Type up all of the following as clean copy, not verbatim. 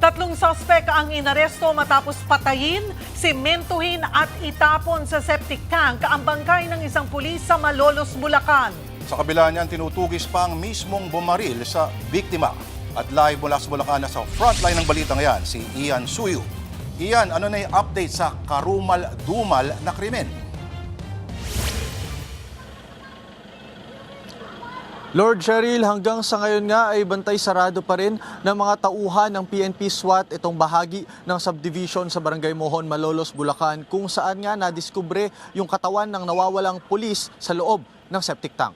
Tatlong suspect ang inaresto matapos patayin, sementuhin at itapon sa septic tank ang bangkay ng isang pulis sa Malolos, Bulacan. Sa kabila niyan, tinutugis pa ang mismong bumaril sa biktima. At live mula sa Bulacan na sa frontline ng balitang yan, si Ian Suyu. Ian, ano na yung update sa karumal-dumal na krimen? Lord Cheryl, hanggang sa ngayon nga ay bantay sarado pa rin ng mga tauhan ng PNP SWAT itong bahagi ng subdivision sa Barangay Mohon, Malolos, Bulacan kung saan nga nadiskubre yung katawan ng nawawalang pulis sa loob ng septic tank.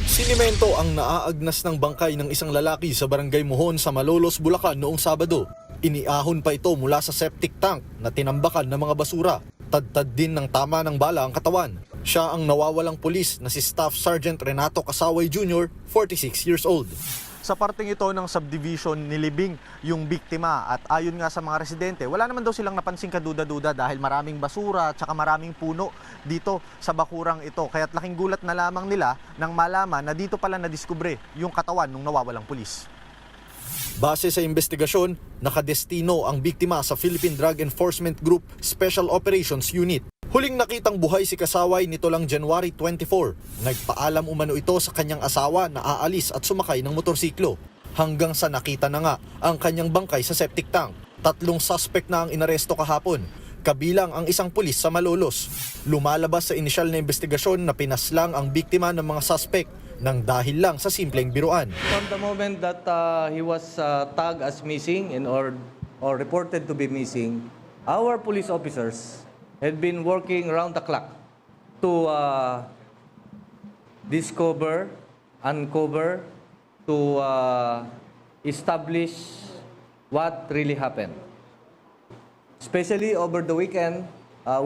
Sinimento ang naaagnas ng bangkay ng isang lalaki sa Barangay Mohon sa Malolos, Bulacan noong Sabado. Iniahon pa ito mula sa septic tank na tinambakan ng mga basura. Tadtad din ng tama ng bala ang katawan. Siya ang nawawalang pulis na si Staff Sergeant Renato Casaway Jr., 46 years old. Sa parteng ito ng subdivision, nilibing yung biktima at ayon nga sa mga residente, wala naman daw silang napansing kaduda-duda dahil maraming basura at saka maraming puno dito sa bakurang ito. Kaya't laking gulat na lamang nila nang malaman na dito pala nadiskubre yung katawan ng nawawalang pulis. Base sa investigasyon, nakadestino ang biktima sa Philippine Drug Enforcement Group Special Operations Unit. Huling nakitang buhay si Casaway nito lang January 24. Nagpaalam umano ito sa kanyang asawa na aalis at sumakay ng motorsiklo. Hanggang sa nakita na nga ang kanyang bangkay sa septic tank. 3 suspect na ang inaresto kahapon, kabilang ang isang pulis sa Malolos. Lumalabas sa inisyal na investigasyon na pinaslang ang biktima ng mga suspect nang dahil lang sa simpleng biruan. From the moment that he was tagged as missing or reported to be missing, our police officers had been working around the clock to discover, uncover, to establish what really happened. Especially over the weekend,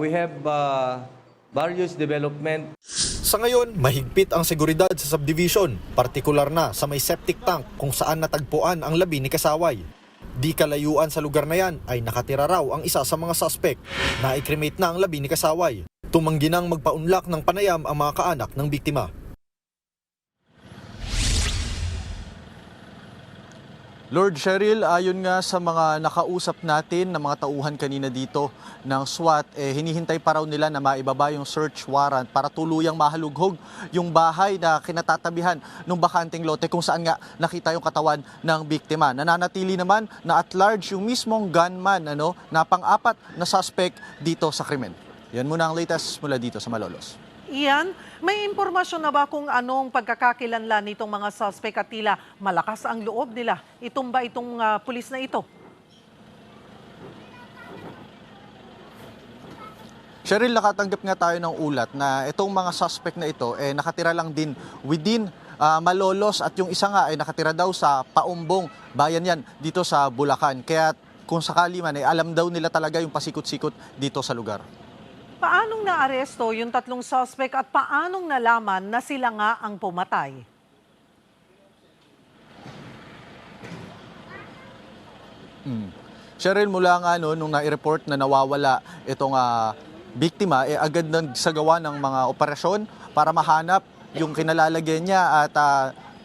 we have various development. Sa ngayon, mahigpit ang seguridad sa subdivision, partikular na sa may septic tank kung saan natagpuan ang labi ni Casaway. Di kalayuan sa lugar na yan ay nakatira raw ang isa sa mga suspect. Na-cremate na ang labi ni Casaway. Tumanggi nang magpaunlak ng panayam ang mga kaanak ng biktima. Lord Cheryl, ayon nga sa mga nakausap natin na mga tauhan kanina dito ng SWAT, hinihintay pa raw nila na maibaba yung search warrant para tuluyang mahalughog yung bahay na kinatatabihan ng bakanting lote kung saan nga nakita yung katawan ng biktima. Nananatili naman na at large yung mismong gunman na pang-apat na suspect dito sa krimen. Yan muna ang latest mula dito sa Malolos. Ian, may impormasyon na ba kung anong pagkakakilanlan nitong mga suspect at tila malakas ang loob nila? Itumba itong pulis na ito? Cheryl, nakatanggap nga tayo ng ulat na itong mga suspect na ito nakatira lang din within Malolos at yung isa nga ay nakatira daw sa Paumbong, bayan yan dito sa Bulacan. Kaya kung sakali man alam daw nila talaga yung pasikot-sikot dito sa lugar. Paanong naaresto yung 3 suspect at paanong nalaman na sila nga ang pumatay? Cheryl, mula nga nung nai-report na nawawala itong biktima, agad nagsagawa ng mga operasyon para mahanap yung kinalalagyan niya at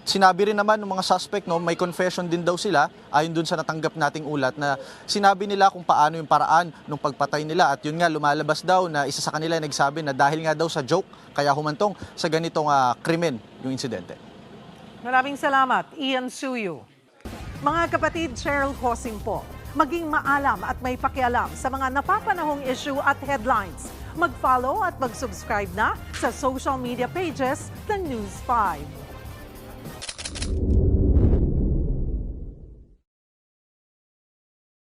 sinabi rin naman ng mga suspect, may confession din daw sila, ayon dun sa natanggap nating ulat, na sinabi nila kung paano yung paraan ng pagpatay nila. At yun nga, lumalabas daw na isa sa kanila nagsabi na dahil nga daw sa joke, kaya humantong sa ganitong krimen yung insidente. Maraming salamat, Ian Suyu. Mga kapatid, Cheryl Cosim po. Maging maalam at may pakialam sa mga napapanahong issue at headlines. Mag-follow at mag-subscribe na sa social media pages ng News 5.